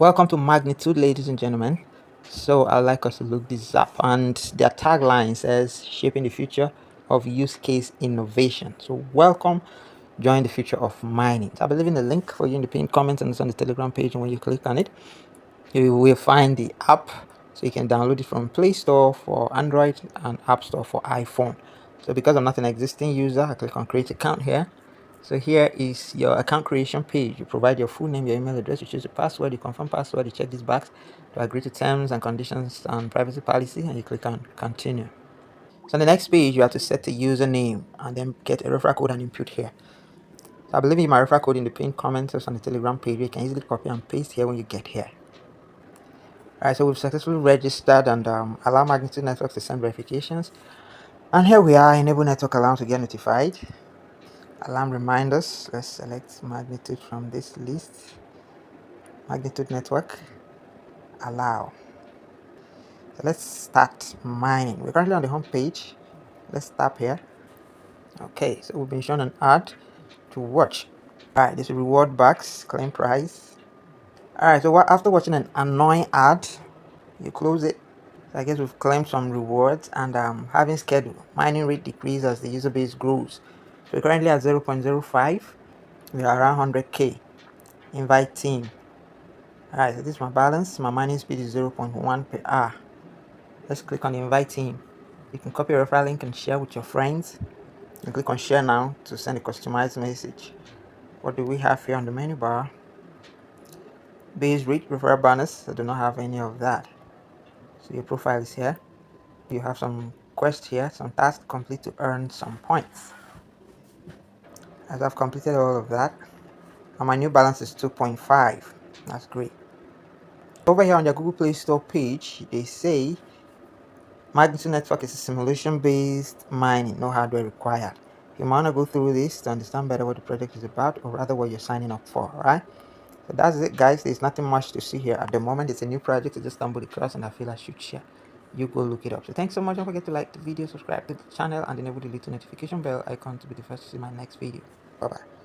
Welcome to Magnitude, ladies and gentlemen. So I'd like us to look this up, and their tagline says shaping the future of use case innovation. So welcome, join the future of mining. So I believe in the link for you in the pinned comments, and it's on the Telegram page, and when you click on it, you will find the app, so you can download it from Play Store for Android and App Store for iPhone. So because I'm not an existing user, I click on create account here. So here is your account creation page. You provide your full name, your email address, you choose the password, you confirm password, you check this box to agree to terms and conditions and privacy policy, and you click on continue. So on the next page, you have to set a username and then get a referral code and input here. So I believe in my referral code in the pinned comments on the Telegram page. You can easily copy and paste here when you get here. Alright, so we've successfully registered and allow Magnitude Networks to send verifications. And here we are, enable network alarm to get notified. Alarm reminders. Let's select Magnitude from this list. Magnitude Network. Allow. So let's start mining. We're currently on the home page. Let's tap here. Okay, so we've been shown an ad to watch. Alright, this reward box, claim price. Alright, so after watching an annoying ad, you close it. So I guess we've claimed some rewards, and having schedule. Mining rate decrease as the user base grows. So we're currently at 0.05. We are around 100k. Invite team. Alright, so this is my balance. My mining speed is 0.1 per hour. Let's click on the invite team. You can copy a referral link and share with your friends. And click on share now to send a customized message. What do we have here on the menu bar? Base rate, referral bonus. I do not have any of that. So your profile is here. You have some quest here, some tasks complete to earn some points. As I've completed all of that, and my new balance is 2.5. That's great. Over here on your Google Play Store page, they say Magnitude Network is a simulation-based mining, no hardware required. You might want to go through this to understand better what the project is about, or rather what you're signing up for, right? So that's it, guys. There's nothing much to see here at the moment. It's a new project I just stumbled across, and I feel I should share. You go look it up. So thanks so much. Don't forget to like the video, subscribe to the channel, and enable the little notification bell icon to be the first to see my next video. Bye bye.